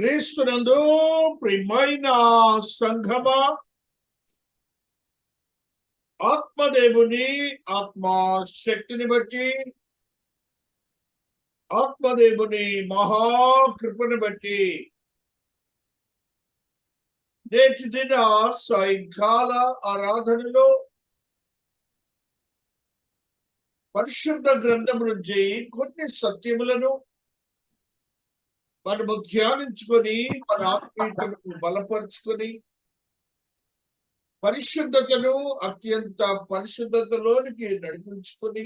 క్రీస్తునందు ప్రియమైన సంఘమా, ఆత్మదేవుని ఆత్మశక్తిని బట్టి, ఆత్మదేవుని మహాకృపను బట్టి నేటి దిన సాయంకాల ఆరాధనలో పరిశుద్ధ గ్రంథం నుంచి కొన్ని సత్యములను మనము ధ్యానించుకొని మన ఆత్మీయతను బలపరుచుకొని పరిశుద్ధతను అత్యంత పరిశుద్ధతలోనికి నడిపించుకొని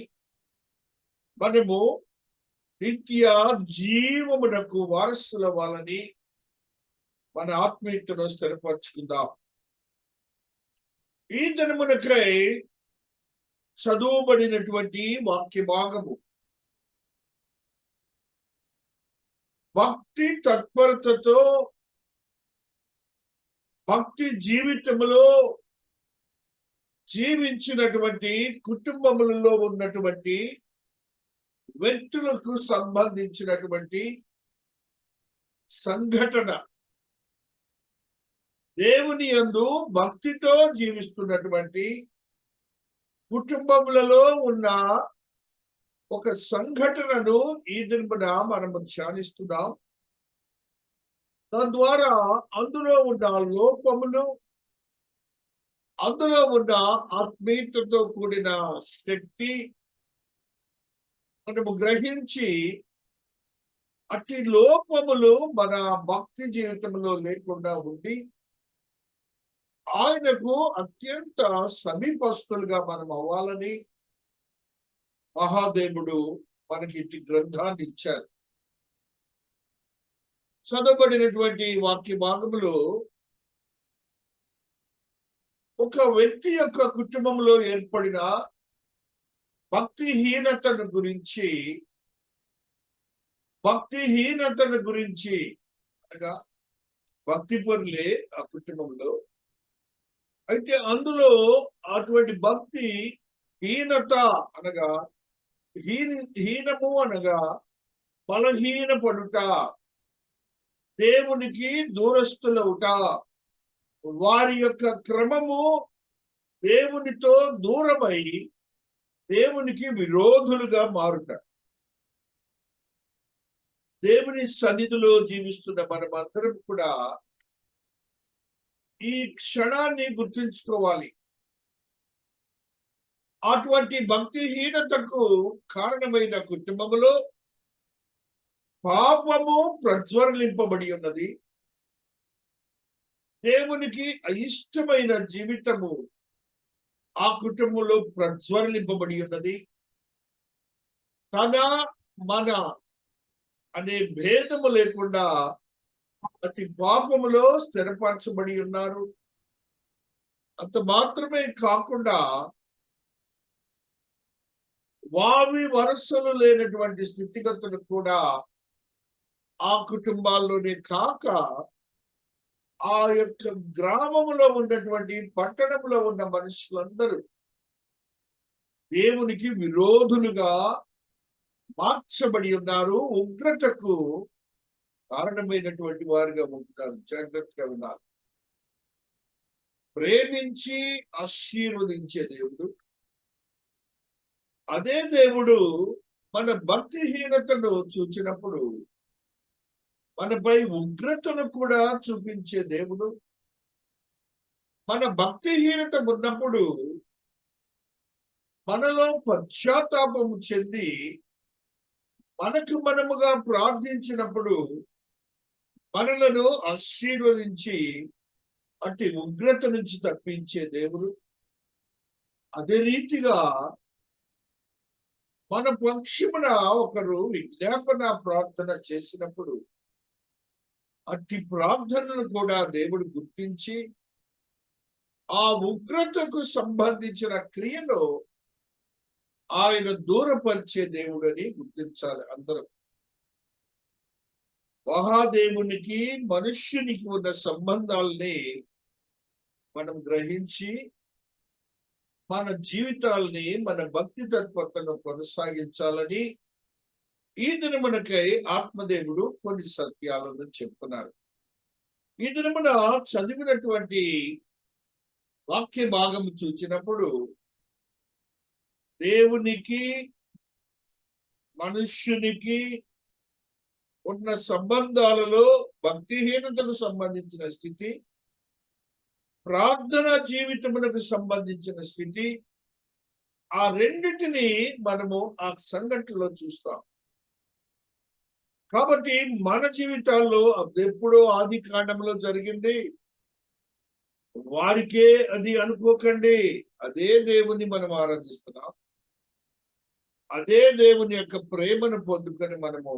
మనము నిత్య జీవమునకు వారసులవ్వాలని మన ఆత్మీయతను స్థిరపరచుకుందాం. ఈ దినమునకై చదువుబడినటువంటి వాక్య భాగము భక్తి తత్పరతతో భక్తి జీవితంలో జీవించినటువంటి కుటుంబములలో ఉన్నటువంటి వ్యక్తులకు సంబంధించినటువంటి సంఘటన. దేవుని యందు భక్తితో జీవిస్తున్నటువంటి కుటుంబములలో ఉన్న ఒక సంఘటనను ఈ దినమున మనము ధ్యానిస్తున్నాం. తద్వారా అందులో ఉన్న లోపమును, అందులో ఉన్న ఆత్మీయతతో కూడిన శక్తి మనము గ్రహించి అట్టి లోపములు మన భక్తి జీవితంలో లేకుండా ఉండి ఆయనకు అత్యంత సమీపస్తులుగా మనం అవ్వాలని మహాదేవుడు మనకి ఇట్టి గ్రంథాన్ని ఇచ్చారు. చదవబడినటువంటి వాక్య భాగములో ఒక వ్యక్తి యొక్క కుటుంబంలో ఏర్పడిన భక్తిహీనతను గురించి అనగా భక్తి పరులే ఆ కుటుంబంలో. అయితే అందులో అటువంటి భక్తి హీనత అనగా హీనము అనగా బలహీన పడుట, దేవునికి దూరస్తులవుట, వారి యొక్క క్రమము దేవునితో దూరమై దేవునికి విరోధులుగా మారుట. దేవుని సన్నిధిలో జీవిస్తున్న మనమందరం కూడా ఈ క్షణాన్ని గుర్తుంచుకోవాలి. అటువంటి భక్తిహీనతకు కారణమైన కుటుంబములో పాపము ప్రజ్వలింపబడి ఉన్నది. దేవునికి అయిష్టమైన జీవితము ఆ కుటుంబంలో ప్రజ్వలింపబడి ఉన్నది. తన మన అనే భేదము లేకుండా అతి పాపములో స్థిరపరచబడి ఉన్నారు. అంత మాత్రమే కాకుండా వావి వరసలు లేనటువంటి స్థితిగతులు కూడా ఆ కుటుంబాల్లోనే కాక ఆ యొక్క గ్రామంలో ఉన్నటువంటి పట్టణంలో ఉన్న మనుషులందరూ దేవునికి విరోధులుగా మార్చబడి ఉన్నారు. ఉగ్రతకు కారణమైనటువంటి వారిగా ఉంటున్నారు. జాగ్రత్తగా ఉన్నారు. ప్రేమించి ఆశీర్వదించే దేవుడు, అదే దేవుడు మన భక్తిహీనతను చూచినప్పుడు మనపై ఉగ్రతను కూడా చూపించే దేవుడు. మన భక్తిహీనత ఉన్నప్పుడు మనలో పశ్చాత్తాపము చెంది మనకు మనముగా ప్రార్థించినప్పుడు మనలను ఆశీర్వదించి అట్టి ఉగ్రత నుంచి తప్పించే దేవుడు. అదే రీతిగా మన పక్షమున ఒకరు విజ్ఞాపన ప్రార్థన చేసినప్పుడు అట్టి ప్రార్థనను కూడా దేవుడు గుర్తించి ఆ ఉగ్రతకు సంబంధించిన క్రియను ఆయన దూరపరిచే దేవుడని గుర్తించాలి అందరూ. మహాదేవునికి మనుష్యునికి ఉన్న సంబంధాలని మనం గ్రహించి మన జీవితాల్ని, మన భక్తి తత్పరతను కొనసాగించాలని ఈ దినమునకై ఆత్మదేవుడు కొన్ని సత్యాలను చెప్తున్నారు. ఈ దినమున చదివినటువంటి వాక్య భాగం చూచినప్పుడు దేవునికి మనుష్యునికి ఉన్న సంబంధాలలో భక్తిహీనతకు సంబంధించిన స్థితి, ప్రార్థన జీవితమునకు సంబంధించిన స్థితి, ఆ రెండిటిని మనము ఆ సంఘటనలో చూస్తాం. కాబట్టి మన జీవితాల్లో అది ఎప్పుడో ఆది కాండంలో జరిగింది, వారికే అది అనుకోకండి. అదే దేవుని మనం ఆరాధిస్తున్నాం, అదే దేవుని యొక్క ప్రేమను పొందుకొని మనము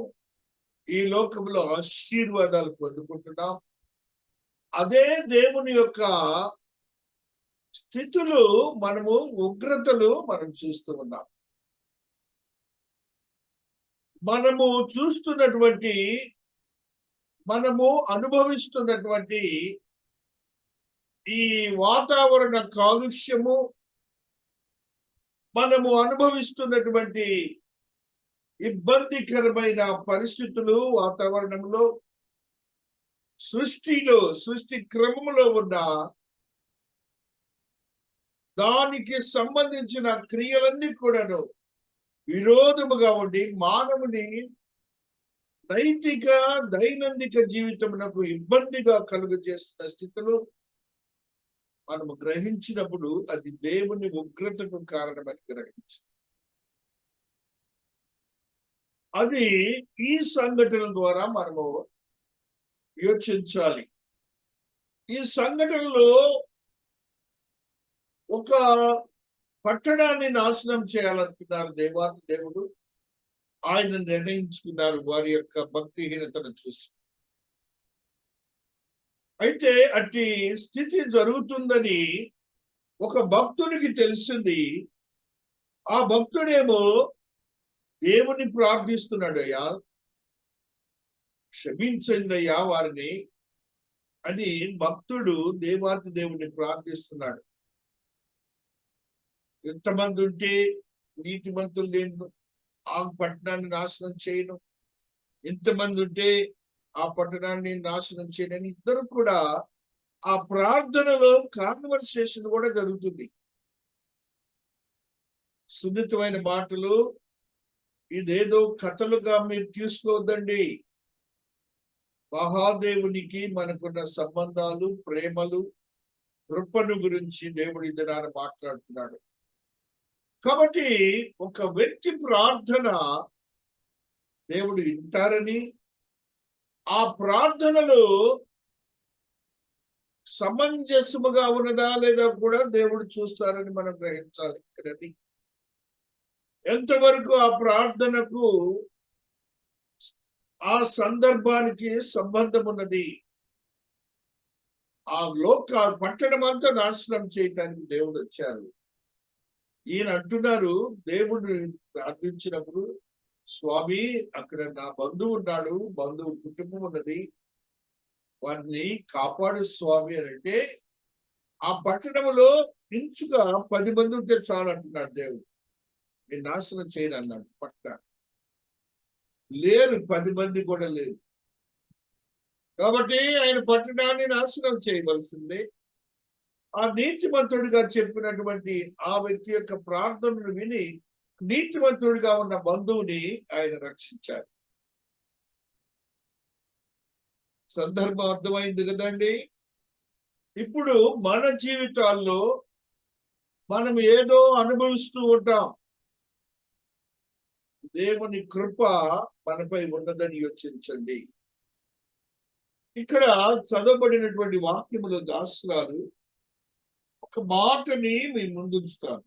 ఈ లోకంలో ఆశీర్వాదాలు పొందుకుంటున్నాం. అదే దేవుని యొక్క స్థితులు, మనము ఉగ్రతలు మనం చూస్తూ ఉన్నాం. మనము చూస్తున్నటువంటి, మనము అనుభవిస్తున్నటువంటి ఈ వాతావరణ కాలుష్యము, మనము అనుభవిస్తున్నటువంటి ఇబ్బందికరమైన పరిస్థితులు వాతావరణంలో, సృష్టి క్రమంలో ఉన్న దానికి సంబంధించిన క్రియలన్నీ కూడాను విరోధముగా ఉండి మానవుని నైతిక దైనందిక జీవితమునకు ఇబ్బందిగా కలుగజేస్తున్న స్థితిలో మనము గ్రహించినప్పుడు అది దేవుని ఉగ్రతకు కారణమని గ్రహించి, అది ఈ సంఘటన ద్వారా మనము యోచించాలి. ఈ సంఘటనలో ఒక పట్టణాన్ని నాశనం చేయాలనుకున్నారు దేవాతి దేవుడు. ఆయన నిర్ణయించుకున్నారు వారి యొక్క భక్తిహీనతను చూసి. అయితే అట్టి స్థితి జరుగుతుందని ఒక భక్తునికి తెలిసింది. ఆ భక్తుడేమో దేవుని ప్రార్థిస్తున్నాడు, అయ్యా క్షమించండి అయ్యా వారిని అని భక్తుడు దేవాతి దేవుడిని ప్రార్థిస్తున్నాడు. ఎంతమంది ఉంటే నీతిమంతులు లేను ఆ పట్టణాన్ని నాశనం చేయను, ఎంతమంది ఉంటే ఆ పట్టణాన్ని నాశనం చేయనని ఇద్దరు కూడా ఆ ప్రార్థనలో కాన్వర్సేషన్ కూడా జరుగుతుంది. సున్నితమైన మాటలు, ఇదేదో కథలుగా మీరు తీసుకోవద్దండి. మహాదేవునికి మనకున్న సంబంధాలు, ప్రేమలు, కృపను గురించి దేవుడు ఇద్దరు మాట్లాడుతున్నాడు. కాబట్టి ఒక వ్యక్తి ప్రార్థన దేవుడు వింటారని, ఆ ప్రార్థనలో సమంజసముగా ఉన్నదా లేదా కూడా దేవుడు చూస్తారని మనం గ్రహించాలి. ఇక్కడది ఎంతవరకు ఆ ప్రార్థనకు ఆ సందర్భానికి సంబంధం ఉన్నది. ఆ పట్టణం అంతా నాశనం చేయటానికి దేవుడు వచ్చారు. ఈయన అంటున్నారు, దేవుడు ప్రార్థించినప్పుడు, స్వామి అక్కడ నా బంధువు ఉన్నాడు, బంధువు కుటుంబం ఉన్నది, వారిని కాపాడు స్వామి అని అంటే, ఆ పట్టణంలో ఇంచుగా 10 మంది ఉంటే చాలు అంటున్నాడు దేవుడు. నేను నాశనం చేయను అన్నాడు. లేరు, 10 మంది కూడా లేరు. కాబట్టి ఆయన పట్టణాన్ని నాశనం చేయవలసిందే. ఆ నీతిమంతుడిగా చెప్పినటువంటి ఆ వ్యక్తి యొక్క ప్రార్థనను విని నీతిమంతుడిగా ఉన్న బంధువుని ఆయన రక్షించారు. సందర్భం అర్థమైంది కదండి. ఇప్పుడు మన జీవితాల్లో మనం ఏదో అనుభవిస్తూ ఉంటాం, దేవుని కృప మనపై ఉన్నదని యోచించండి. ఇక్కడ చదవబడినటువంటి వాక్యములో దాసురాలు ఒక మాటని మీ ముందుంచుతాను.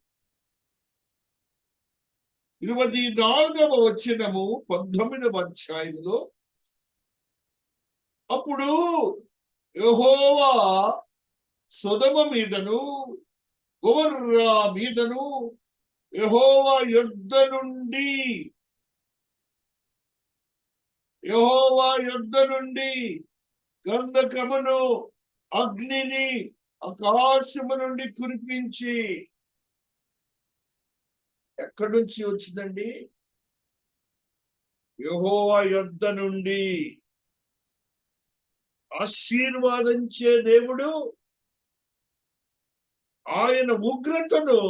24వ వచనము 19వ అధ్యాయంలో, అప్పుడు యెహోవా సొదొమ మీదను గొమొర్రా మీదను యెహోవా యొద్ద నుండి గంధకమును అగ్నిని ఆకాశము నుండి కురిపించి, ఎక్కడి నుంచి వచ్చిందండి? యెహోవా యొద్ద నుండి. ఆశీర్వాదించే దేవుడు. ఆయన ఉగ్రతను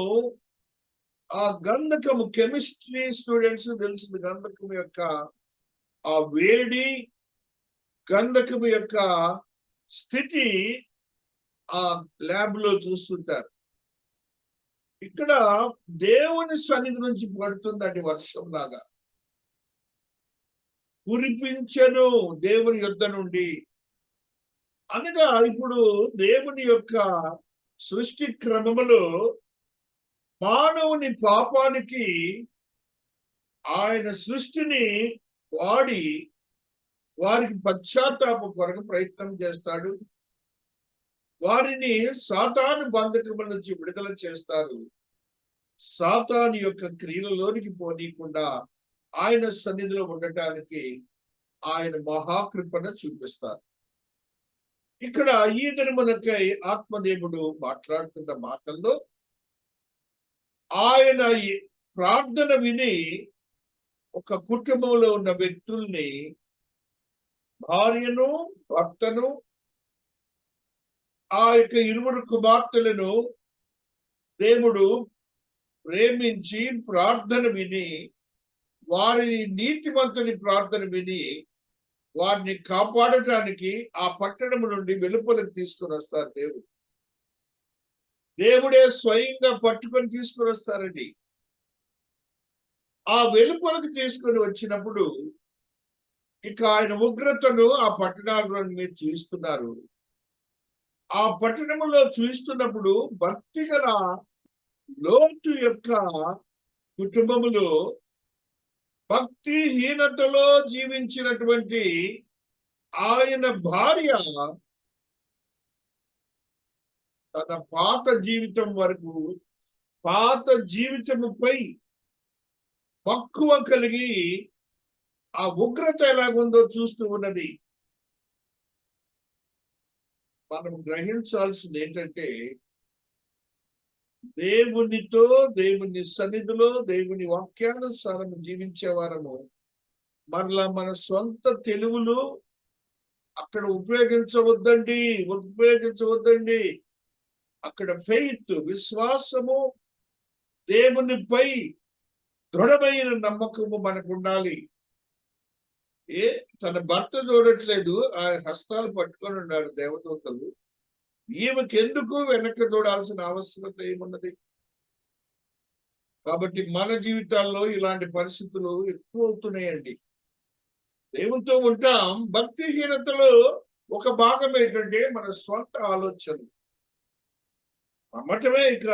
ఆ గంధకము, కెమిస్ట్రీ స్టూడెంట్స్ తెలిసింది, గంధకము యొక్క ఆ వేడి, గంధకము యొక్క స్థితి ఆ ల్యాబ్ లో చూస్తుంటారు. ఇక్కడ దేవుని సన్నిధి నుంచి పడుతుందండి వర్షం లాగా, కురిపించను దేవుని యొద్ద నుండి. అనగా ఇప్పుడు దేవుని యొక్క సృష్టి క్రమములో మానవుని పాపానికి ఆయన సృష్టిని వాడి వారికి పశ్చాత్తాప కొరకు ప్రయత్నం చేస్తాడు. వారిని సాతాను బంధకముల నుంచి విడుదల చేస్తారు. సాతాను యొక్క క్రియలలోనికి పోనీయకుండా ఆయన సన్నిధిలో ఉండటానికి ఆయన మహాకృపను చూపిస్తారు. ఇక్కడ ఈ దినమునకై ఆత్మదేవుడు మాట్లాడుతున్న మాటల్లో ఆయన ప్రార్థన విని ఒక కుటుంబంలో ఉన్న వ్యక్తుల్ని, భార్యను, భర్తను, ఆ యొక్క ఇరువురు కుమార్తెలను దేవుడు ప్రేమించి ప్రార్థన విని, వారిని నీతిమంతుని ప్రార్థన విని వారిని కాపాడటానికి ఆ పట్టణం నుండి వెలుపలకు తీసుకొని వస్తారు. దేవుడే స్వయంగా పట్టుకొని తీసుకొని వస్తారండి. ఆ వెలుపలకు తీసుకొని వచ్చినప్పుడు ఇక ఆయన ఉగ్రతను ఆ పట్టణాలలో మీరు చూస్తున్నారు. ఆ పట్టణంలో చూస్తున్నప్పుడు భక్తి గల లోతు యొక్క కుటుంబములో భక్తిహీనతలో జీవించినటువంటి ఆయన భార్య తన పాత జీవితం వరకు, పాత జీవితముపై మక్కువ కలిగి ఆ ఉగ్రత ఎలాగుందో చూస్తూ ఉన్నది. మనం గ్రహించాల్సింది ఏంటంటే, దేవునితో, దేవుని సన్నిధిలో, దేవుని వాక్యానుసారం జీవించే వారము మరలా మన సొంత తెలుగులు అక్కడ ఉపయోగించవద్దండి. అక్కడ ఫెయిత్, విశ్వాసము, దేవునిపై దృఢమైన నమ్మకము మనకు ఉండాలి. తన భర్త చూడట్లేదు, ఆ హస్తాలు పట్టుకొని ఉన్నారు దేవదూతలు. ఈమెకి ఎందుకు వెనక్కి చూడాల్సిన ఆవశ్యకత ఏమున్నది? కాబట్టి మన జీవితాల్లో ఇలాంటి పరిస్థితులు ఎక్కువ అవుతున్నాయండి. దేవునితో ఉంటాం, భక్తిహీనతలో ఒక భాగం ఏంటంటే మన స్వంత ఆలోచనలు. నమ్మటమే. ఇక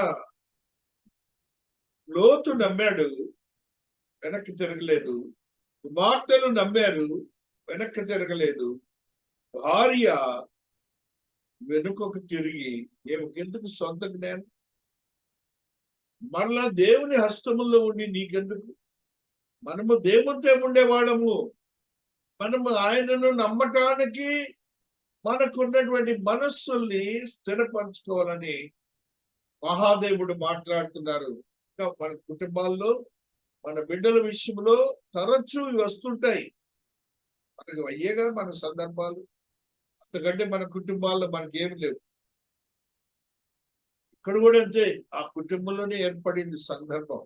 లోతు నమ్మాడు, వెనక్కి తిరగలేదు. కుమార్తెలు నమ్మారు, వెనక్కి తిరగలేదు. భార్య వెనుకకు తిరిగి ఎందుకు సొంత జ్ఞానం? మరలా దేవుని హస్తముల్లో ఉండి నీకెందుకు? మనము దేవునితో ఉండేవాళ్ళము. మనము ఆయనను నమ్మటానికి మనకున్నటువంటి మనస్సుల్ని స్థిరపరచుకోవాలని మహాదేవుడు మాట్లాడుతున్నారు. మన కుటుంబాల్లో, మన బిడ్డల విషయంలో తరచూ వస్తుంటాయి. మనకు అయ్యేగా మన సందర్భాలు. అంతకంటే మన కుటుంబాల్లో మనకేమి లేవు. ఇక్కడ కూడా అంతే, ఆ కుటుంబంలోనే ఏర్పడింది సందర్భం,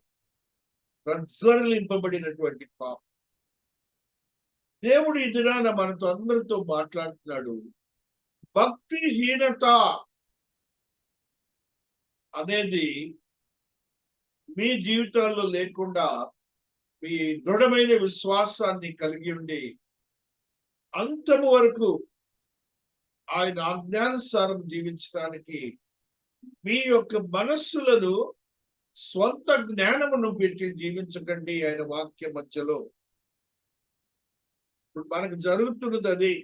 ప్రజ్వలింపబడినటువంటి పాపం. దేవుడు ఈ దినాన మనతో అందరితో మాట్లాడుతున్నాడు. భక్తిహీనత అనేది మీ జీవితాల్లో లేకుండా మీ దృఢమైన విశ్వాసాన్ని కలిగి ఉండి అంతము వరకు ఆయన ఆజ్ఞానుసారం జీవించడానికి మీ యొక్క మనస్సులను స్వంత జ్ఞానమును పెట్టి జీవించకండి. ఆయన వాక్య మధ్యలో ఇప్పుడు మనకు జరుగుతున్నది అది.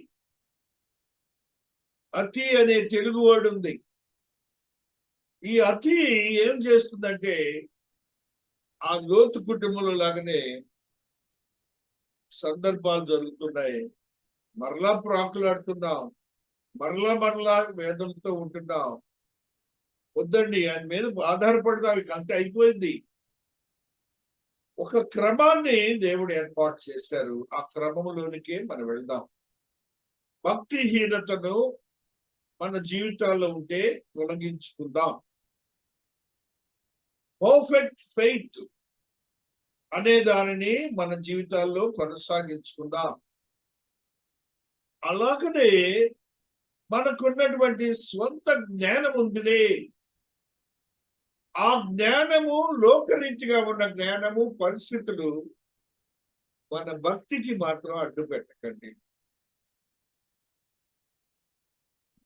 అతి అనే తెలుగు వర్డ్ ఉంది. ఈ అతి ఏం చేస్తుందంటే, ఆ లోతు కుటుంబంలో లాగానే సందర్భాలు జరుగుతున్నాయి. మరలా ప్రాకులాడుతున్నాం, మరలా వేదనతో ఉంటున్నాం. వద్దండి, ఆయన మీద ఆధారపడదాం, ఇక అంతే అయిపోయింది. ఒక క్రమాన్ని దేవుడు ఏర్పాటు చేశారు. ఆ క్రమంలోనికే మనం వెళ్దాం. భక్తిహీనతను మన జీవితాల్లో ఉంటే తొలగించుకుందాం. పర్ఫెక్ట్ ఫెయిత్ అనే దానిని మన జీవితాల్లో కొనసాగించుకుందాం. అలాగనే మనకున్నటువంటి స్వంత జ్ఞానం ఉందిలే, ఆ జ్ఞానము లోకరీతిగా ఉన్న జ్ఞానము, పరిస్థితులు మన భక్తికి మాత్రం అడ్డు పెట్టకండి.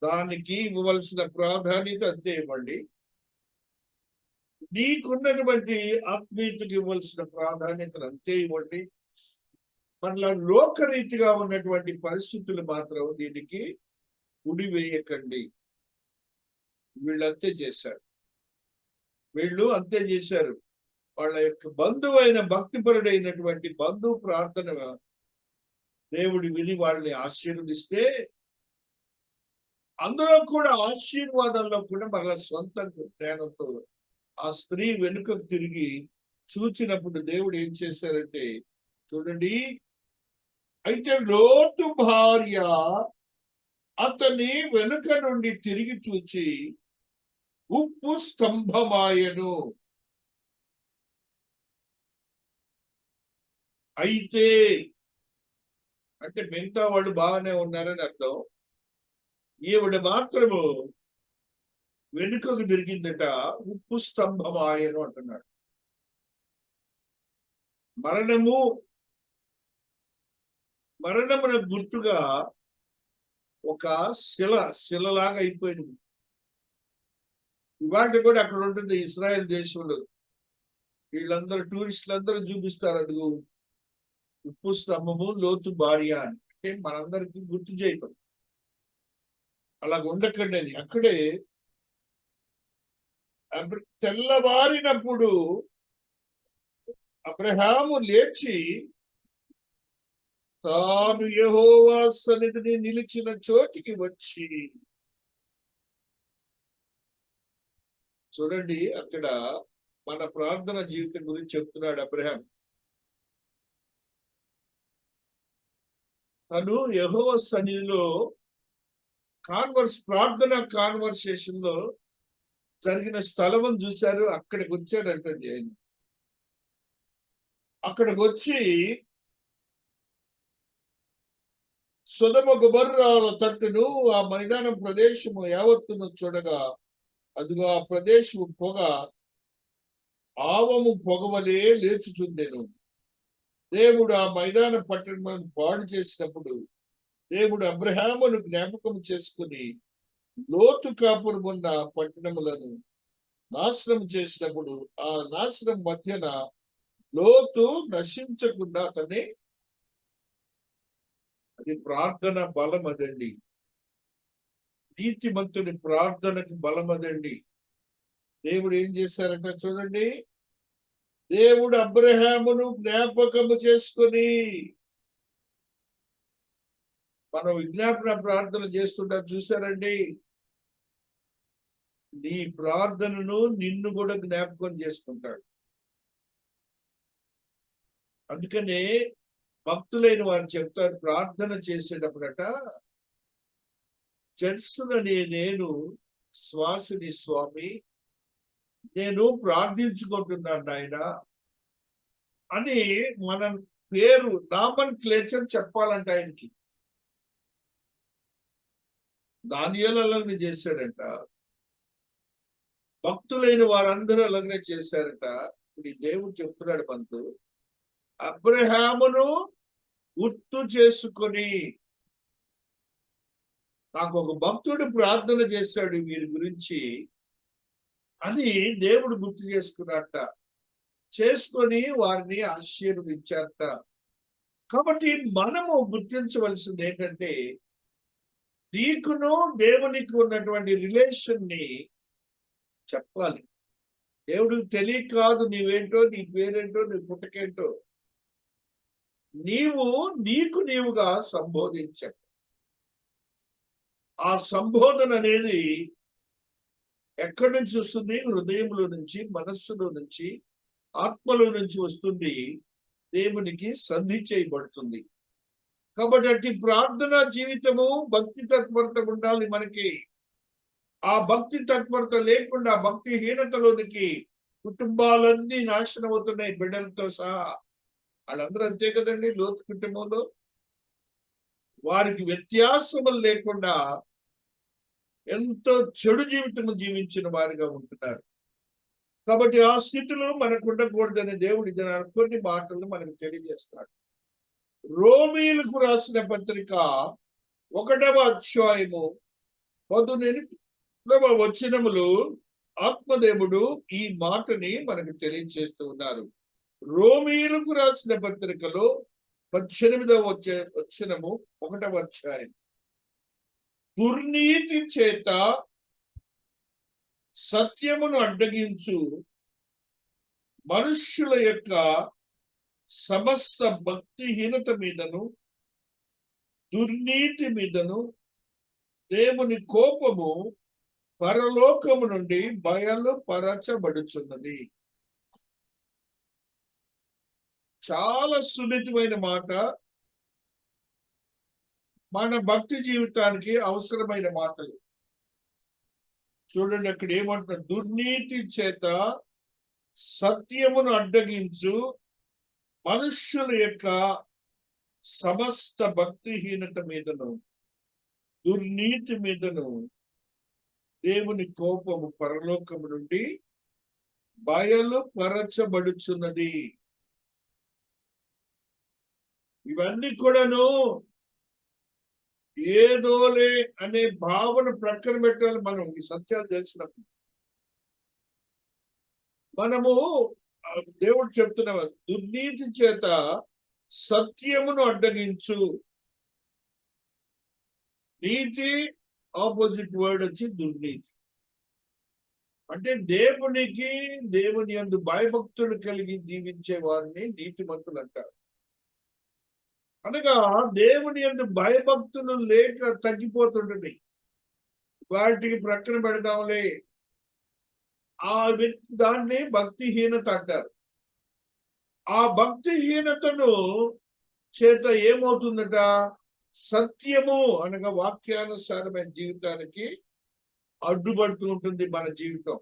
దానికి ఇవ్వవలసిన ప్రాధాన్యత అంతే ఇవ్వండి. నీకున్నటువంటి ఆత్మీయతకి ఇవ్వాల్సిన ప్రాధాన్యతను అంతే ఇవ్వండి. మనలో లోకరీతిగా ఉన్నటువంటి పరిస్థితులు మాత్రం దీనికి గుడి వేయకండి. వీళ్ళు అంతే చేశారు. వాళ్ళ యొక్క బంధువైన భక్తిపరుడైనటువంటి బంధువు ప్రార్థన దేవుడి విని వాళ్ళని ఆశీర్వదిస్తే, అందులో కూడా ఆశీర్వాదంలో కూడా మన సొంత జ్ఞానంతో ఆ స్త్రీ వెనుకకు తిరిగి చూచినప్పుడు దేవుడు ఏం చేశారంటే చూడండి, అయితే లోతు భార్య అతని వెనుక నుండి తిరిగి చూచి ఉప్పు స్తంభమాయను. అయితే అంటే మిగతా వాళ్ళు బాగానే ఉన్నారని అర్థం. ఈవిడ మాత్రము వెనుకకు తిరిగిందట, ఉప్పు స్తంభమాయను అంటున్నాడు. మరణమున గుర్తుగా ఒక శిలలాగా అయిపోయింది. ఇవాళ కూడా అక్కడ ఉంటుంది ఇస్రాయేల్ దేశంలో. వీళ్ళందరూ టూరిస్టులందరూ చూపిస్తారు, అది ఉప్పు స్తంభము లోతు భార్య అని. అంటే మనందరికీ గుర్తు చేయటం అలాగ ఉండకండి అని. అక్కడే తెల్లవారినప్పుడు అబ్రహాము లేచి తాను యెహోవా సన్నిధిని నిలిచిన చోటికి వచ్చి, చూడండి అక్కడ మన ప్రార్థన జీవితం గురించి చెప్తున్నాడు అబ్రహాం. తను యెహోవా సన్నిధిలో ప్రార్థన కాన్వర్సేషన్ లో జరిగిన స్థలం చూశారు. అక్కడికి వచ్చాడంటండి ఆయన. అక్కడికి వచ్చి సొదొమ గొమొర్రాల తట్టును, ఆ మైదానం ప్రదేశము యావత్తును చూడగా, అదిగో ఆ ప్రదేశము పొగ ఆవము పొగవలే లేచుచుండెను. దేవుడు ఆ మైదాన పట్టణములను పాడు చేసినప్పుడు దేవుడు అబ్రహామును జ్ఞాపకం చేసుకుని లోతు కాపురమున్న పట్టణములను నాశనం చేసినప్పుడు ఆ నాశనం మధ్యన లోతు నశించకుండా అతన్ని, అది ప్రార్థన బలం అదండి. నీతిమంతుని ప్రార్థనకు బలం అదండి. దేవుడు ఏం చేశారంటే చూడండి, దేవుడు అబ్రహామును జ్ఞాపకము చేసుకొని, మనం విజ్ఞాపన ప్రార్థన చేస్తుంటాం చూసారండి, నీ ప్రార్థనను నిన్ను కూడా జ్ఞాపకం చేసుకుంటాడు. అందుకనే భక్తులైన వారు చెప్తారు, ప్రార్థన చేసేటప్పుడట, జడ్సులని నేను శ్వాసని స్వామి, నేను ప్రార్థించుకుంటున్నాను నాయన అని మన పేరు నామన్ క్లేచర్ చెప్పాలంట ఆయనకి. దానియేలు అలాగనే చేశాడంట, భక్తులైన వారందరూ అలాగనే చేశారట. ఇప్పుడు దేవుడు చెప్తున్నాడు మనకు, అబ్రహామును గుర్తు చేసుకొని, నాకు ఒక భక్తుడు ప్రార్థన చేశాడు వీరి గురించి అని దేవుడు గుర్తు చేసుకున్నట్ట, చేసుకొని వారిని ఆశీర్వదించారట. కాబట్టి మనము గుర్తించవలసింది ఏంటంటే, నీకును దేవునికి ఉన్నటువంటి రిలేషన్ ని చెప్పాలి. దేవుడికి తెలియక కాదు నీవేంటో, నీ పేరేంటో, నీ పుట్టకేంటో, నీవుగా సంబోధించ. ఆ సంబోధన అనేది ఎక్కడి నుంచి వస్తుంది? హృదయంలో నుంచి, మనస్సులో నుంచి, ఆత్మలో నుంచి వస్తుంది. దేవునికి సంధి చేయబడుతుంది. కాబట్టి అట్టి ప్రార్థనా జీవితము, భక్తి తత్పరత ఉండాలి మనకి. ఆ భక్తి తత్పరత లేకుండా భక్తిహీనతలోనికి కుటుంబాలన్నీ నాశనం అవుతున్నాయి, బిడ్డలతో సహా. వాళ్ళందరూ అంతే కదండి. లోతు కుటుంబంలో వారికి వ్యత్యాసములు లేకుండా ఎంతో చెడు జీవితం జీవించిన వారిగా ఉంటున్నారు. కాబట్టి ఆ స్థితిలో మనకు ఉండకూడదని దేవుడి దినాలు కొన్ని మాటలను మనకు తెలియజేస్తాడు. రోమీయులకు రాసిన పత్రిక 1వ అధ్యాయము 18వ వచనములు ఆత్మదేవుడు ఈ మాటని మనకు తెలియజేస్తూ ఉన్నారు. రోమీయులకు రాసిన పత్రికలో 18వ వచనము 1వ అధ్యాయం. దుర్నీతి చేత సత్యమును అడ్డగించు మనుష్యుల యొక్క సమస్త భక్తిహీనత మీదను దుర్నీతి మీదను దేవుని కోపము పరలోకము నుండి బయలుపరచబడుచున్నది. చాలా సున్నితమైన మాట, మన భక్తి జీవితానికి అవసరమైన మాటలు. చూడండి అక్కడ ఏమంటున్నారు, దుర్నీతి చేత సత్యమును అడ్డగించు మనుష్యుల యొక్క సమస్త భక్తిహీనత మీదను దుర్నీతి మీదను దేవుని కోపము పరలోకము నుండి బయలుపరచబడుచున్నది. ఇవన్నీ కూడాను ఏదోలే అనే భావన ప్రక్కన పెట్టాలి. మనం ఈ సత్యాలు తెలిసినప్పుడు మనము దేవుడు చెప్తున్న దుర్నీతి చేత సత్యమును అడ్డగించు. నీతి ఆపోజిట్ వర్డ్ వచ్చి దుర్నీతి. అంటే దేవుని యందు భయభక్తులు కలిగి జీవించే వారిని నీతిమంతులు అంటారు. అనగా దేవుని యందు భయభక్తులు లేక తగ్గిపోతుంటుంది. వాటికి ప్రక్కన పెడదాంలే, ఆ వ్యక్తి దాన్ని భక్తిహీనత అంటారు. ఆ భక్తిహీనతను చేత ఏమవుతుందట, సత్యము అనగా వాక్యానుసారమైన జీవితానికి అడ్డుపడుతూ ఉంటుంది మన జీవితం.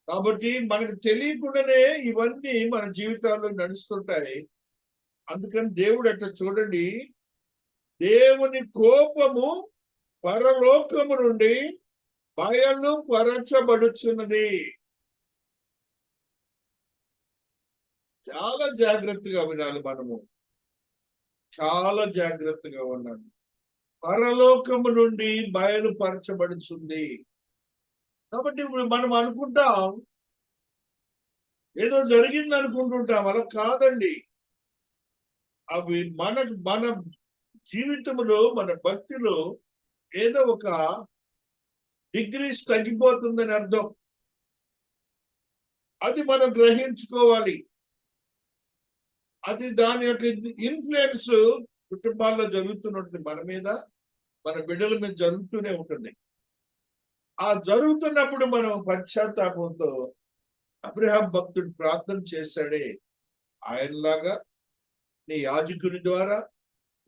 కాబట్టి మనకు తెలియకుండానే ఇవన్నీ మన జీవితాల్లో నడుస్తుంటాయి. అందుకని దేవుడు అట్లా చూడండి, దేవుని కోపము పరలోకము నుండి బయలుపరచబడుచున్నది. చాలా జాగ్రత్తగా వినాలి మనము, చాలా జాగ్రత్తగా ఉండాలి. పరలోకము నుండి బయలుపరచబడుతుంది. కాబట్టి ఇప్పుడు మనం అనుకుంటాం ఏదో జరిగింది అనుకుంటుంటాం, అలా కాదండి. అవి మన జీవితంలో, మన భక్తిలో ఏదో ఒక డిగ్రీస్ తగ్గిపోతుందని అర్థం. అది మనం గ్రహించుకోవాలి. అది దాని యొక్క ఇన్ఫ్లుయెన్స్ కుటుంబాల్లో జరుగుతున్నట్టు మన మీద, మన బిడ్డల మీద జరుగుతూనే ఉంటుంది. ఆ జరుగుతున్నప్పుడు మనం పశ్చాత్తాపంతో అబ్రహాం భక్తుడు ప్రార్థన చేశాడే, ఆయనలాగా నీ యాజకుని ద్వారా,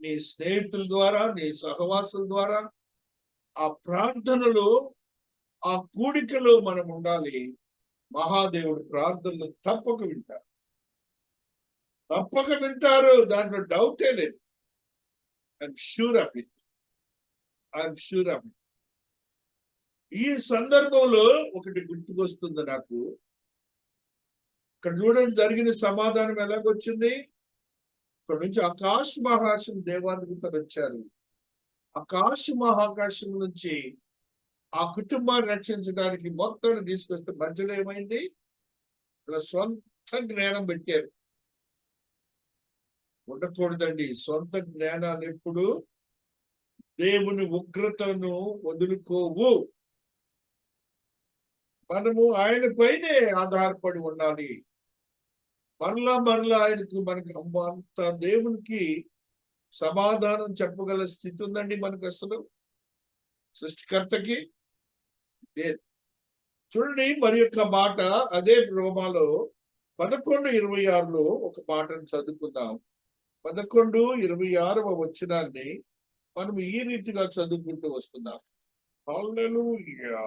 నీ స్నేహితుల ద్వారా, నీ సహవాసుల ద్వారా ఆ ప్రార్థనలో, ఆ కూడికలో మనం ఉండాలి. మహాదేవుడు ప్రార్థనలు తప్పక వింటారు, తప్పక వింటారు. దాంట్లో డౌటే లేదు. I'm sure of it. ఈ సందర్భంలో ఒకటి గుర్తుకొస్తుంది నాకు. ఇక్కడ చూడండి జరిగిన సమాధానం ఎలాగొచ్చింది. ఇక్కడ నుంచి ఆకాశ మహాకాశం దేవాధిపతులు వచ్చారు. ఆకాశ మహాకాశం నుంచి ఆ కుటుంబాన్ని రక్షించడానికి మొత్తాన్ని తీసుకొస్తే మధ్యలో ఏమైంది, ఇలా సొంత జ్ఞానం పెట్టారు. ఉండకూడదండి. సొంత జ్ఞానాన్ని ఎప్పుడు దేవుని ఉగ్రతను వదులుకోవు. మనము ఆయన పైనే ఆధారపడి ఉండాలి. మరలా ఆయనకు మనకి అంత దేవునికి సమాధానం చెప్పగల స్థితి ఉందండి మనకు అసలు, సృష్టికర్తకి. చూడండి మరి యొక్క మాట అదే రోమాలో 11:26 ఒక మాటను చదువుకుందాం. 11:26 వచనాన్ని మనం ఈ రీతిగా చదువుకుంటూ వస్తున్నాం. హల్లెలూయా.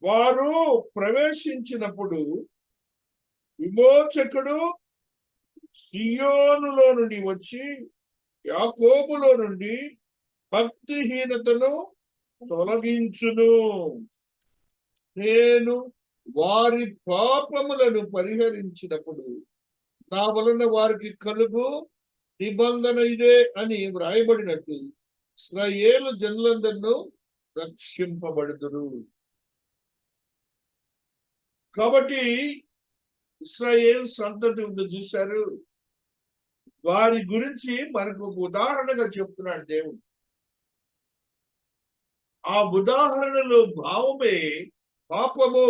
వారు ప్రవేశించినప్పుడు విమోచకుడు సియోనులో నుండి వచ్చి యాకోబులో నుండి భక్తిహీనతను తొలగించును. నేను వారి పాపములను పరిహరించినప్పుడు నా వలన వారికి కలుగు నిబంధన ఇదే అని వ్రాయబడినట్టు ఇశ్రాయేలు జనులందరూ రక్షింపబడుదురు. కాబట్టి ఇశ్రాయేలు సంతతి ఉంది చూశారు, వారి గురించి మనకు ఒక ఉదాహరణగా చెప్తున్నాడు దేవుడు. ఆ ఉదాహరణలో భావమే పాపము,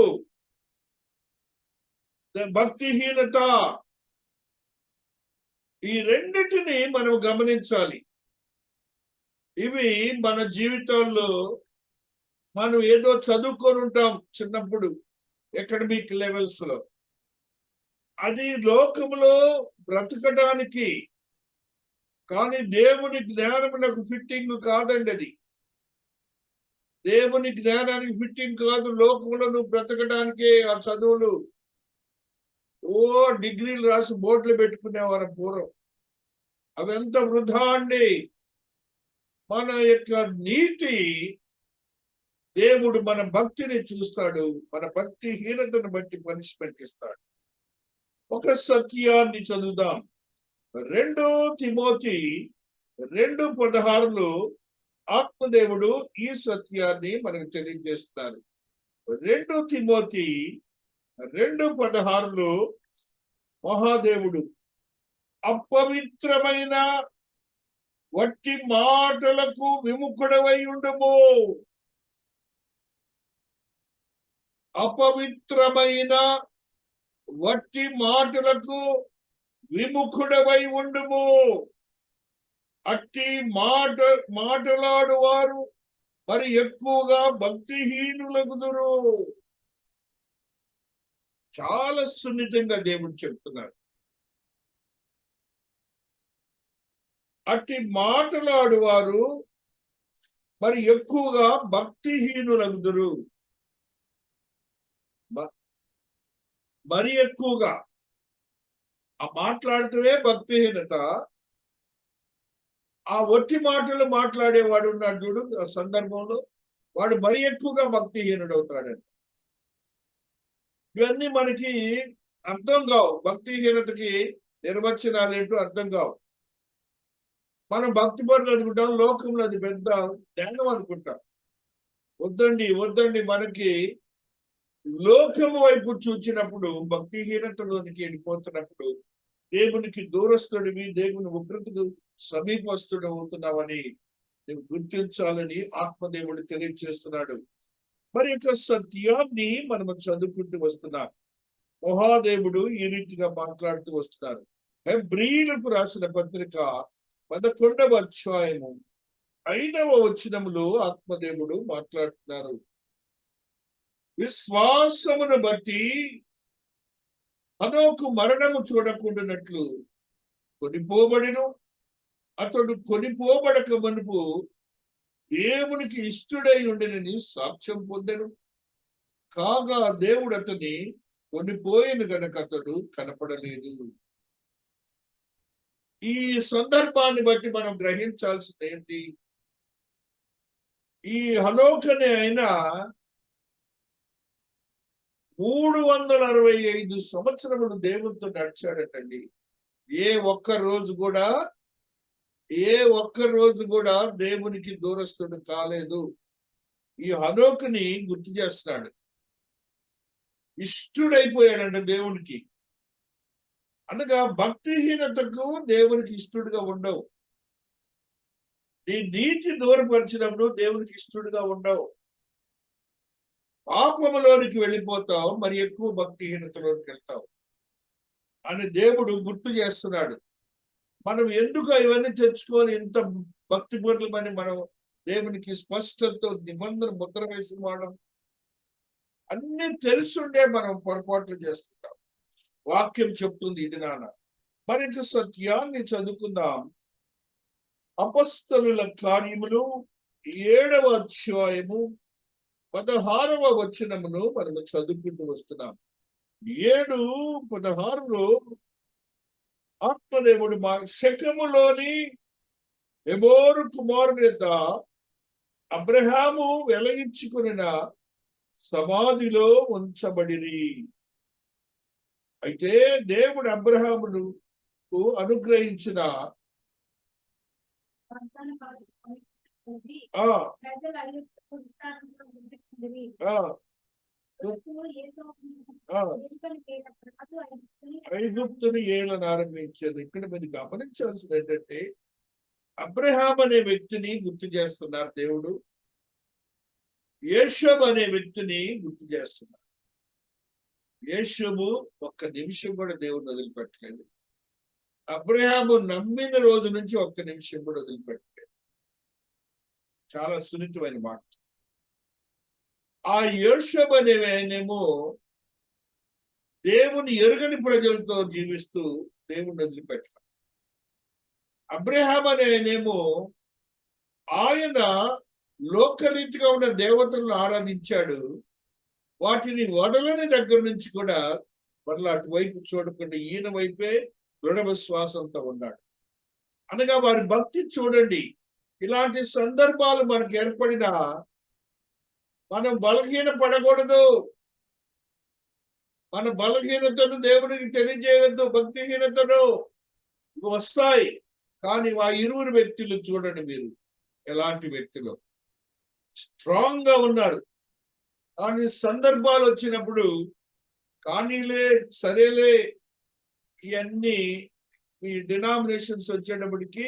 భక్తిహీనత. ఈ రెండిటిని మనం గమనించాలి. ఇవి మన జీవితాల్లో మనం ఏదో చదువుకొని ఉంటాం చిన్నప్పుడు అకాడమిక్ లెవెల్స్ లో. అది లోకములో బ్రతకడానికి, కానీ దేవుని జ్ఞానమునకు ఫిట్టింగ్ కాదండి. అది దేవుని జ్ఞానానికి ఫిట్టింగ్ కాదు. లోకంలో నువ్వు బ్రతకడానికే ఆ చదువులు. డిగ్రీలు రాసి బోర్డులు పెట్టుకునేవారు పూర్వం. అవంతా వృధా అండి. మన యొక్క నీతి, దేవుడు మన భక్తిని చూస్తాడు, మన భక్తిహీనతను బట్టి పనిష్మెంట్ ఇస్తాడు. ఒక సత్యాన్ని చదువుదాం. 2 తిమోతి 2:16 ఆత్మదేవుడు ఈ సత్యాన్ని మనకు తెలియజేస్తున్నారు. 2 తిమోతి 2:16 మహాదేవుడు అపవిత్రమైన వట్టి మాటలకు విముఖుడవై ఉండుము. అపవిత్రమైన వట్టి మాటలకు విముఖుడవై ఉండుము. అట్టి మాటలాడు వారు మరి ఎక్కువగా భక్తిహీనులగుదురు. చాలా సున్నితంగా దేవుడు చెప్తున్నారు. అట్టి మాటలాడు వారు మరి ఎక్కువగా భక్తిహీనులగుదురు. మరి ఎక్కువగా ఆ మాట్లాడుతూనే భక్తిహీనత. ఆ ఒట్టి మాటలు మాట్లాడేవాడు ఉన్నాడు చూడు, ఆ సందర్భంలో వాడు మరి ఎక్కువగా భక్తిహీనుడు అవుతాడంట. ఇవన్నీ మనకి అర్థం కావు. భక్తిహీనతకి నిర్వచనాలు ఏంటో అర్థం కావు. మనం భక్తి పనులు అనుకుంటాం, లోకంలో అది పెద్ద జ్ఞానం అనుకుంటాం. వద్దండి వద్దండి. మనకి లోకము వైపు చూచినప్పుడు, భక్తిహీనతలోనికి వెళ్ళిపోతున్నప్పుడు దేవునికి దూరస్తుడివి, దేవుని ఉగ్రతకు సమీపస్తుడు అవుతున్నావని నువ్వు గుర్తించాలని ఆత్మదేవుడు తెలియజేస్తున్నాడు. మరి యొక్క సత్యాన్ని మనము చదువుకుంటూ వస్తున్నాం. మహాదేవుడు ఈ రీతిగా మాట్లాడుతూ వస్తున్నారు. హెబ్రీయులకు రాసిన పత్రిక 11వ అధ్యాయము 5వ వచనములో ఆత్మదేవుడు మాట్లాడుతున్నారు. విశ్వాసమును బట్టి హనోకు మరణము చూడకుండానట్లు కొనిపోబడిను. అతడు కొనిపోబడక మునుపు దేవునికి ఇష్టడై ఉండినని సాక్ష్యం పొందెను. కాగా దేవుడు అతని కొనిపోయిన గనక అతడు కనపడలేదు. ఈ సందర్భాన్ని బట్టి మనం గ్రహించాల్సింది ఏంటి? ఈ హనోక్ అనే ఆయన 365 సంవత్సరములు దేవునితో నడిచాడటండి. ఏ ఒక్క రోజు కూడా దేవునికి దూరస్తుడు కాలేదు. ఈ హనోకుని గుర్తు చేస్తున్నాడు. ఇష్టుడైపోయాడంట దేవునికి. అనగా భక్తిహీనతకు దేవునికి ఇష్టడుగా ఉండవు. నీ నీతి దూరపరిచినప్పుడు దేవునికి ఇష్టడుగా ఉండవు. పాపములోనికి వెళ్ళిపోతావు, మరి ఎక్కువ భక్తిహీనతలోనికి వెళ్తావు అని దేవుడు గుర్తు చేస్తున్నాడు. మనం ఎందుకు ఇవన్నీ తెచ్చుకొని ఇంత భక్తి పరులమని మనం దేవునికి స్పష్టతతో నిబంధన ముద్ర వేసిన వాడం. అన్ని తెలుసుండే మనం పొరపాట్లు చేస్తుంటాం. వాక్యం చెప్తుంది ఇది నాన్న. మరింత సత్యాన్ని చదువుకుందాం. అపొస్తలుల కార్యములు 7వ అధ్యాయము 16వ వచనమును మనము చదువుకుంటూ వస్తున్నాం. 7:16లో ఆత్మదేవుడు శెకెములోని హెబోరు కుమారుని యొద్ద అబ్రహాము వెలయించుకొనిన సమాధిలో ఉంచబడిరి. అయితే దేవుడు అబ్రహామును అనుగ్రహించిన ఐగుప్తుని ఏలను ఆరంభించారు. ఇక్కడ మీరు గమనించాల్సింది ఏంటంటే అబ్రహాం అనే వ్యక్తిని గుర్తు చేస్తున్నారు దేవుడు. యేషోబు అనే వ్యక్తిని గుర్తు చేస్తున్నారు. యేషోబు ఒక్క నిమిషం కూడా దేవుడిని వదిలిపెట్టలేదు. అబ్రహాము నమ్మిన రోజు నుంచి ఒక్క నిమిషం కూడా వదిలిపెట్టలేదు. చాలా సున్నితమైన మాట. ఆ యేషోబు అనే ఆయనేమో దేవుని ఎరుగని ప్రజలతో జీవిస్తూ దేవుడిని వదిలిపెట్టారు. అబ్రహాం అనే ఆయనేమో ఆయన లోకరీతిగా ఉన్న దేవతలను ఆరాధించాడు. వాటిని వదలని దగ్గర నుంచి కూడా మరలా అటువైపు చూడకుండా ఈయన వైపే దృఢ విశ్వాసంతో ఉన్నాడు. అనగా వారి భక్తి చూడండి. ఇలాంటి సందర్భాలు మనకు ఏర్పడినా మనం బలహీన పడకూడదు. మన బలహీనతను దేవునికి తెలియజేయద్దు. భక్తిహీనతను వస్తాయి. కానీ ఆ ఇరువురు వ్యక్తులు చూడండి మీరు ఎలాంటి వ్యక్తులు. స్ట్రాంగ్ గా ఉన్నారు. కానీ సందర్భాలు వచ్చినప్పుడు కానీలే సరేలే ఇవన్నీ ఈ డినామినేషన్స్ వచ్చేటప్పటికి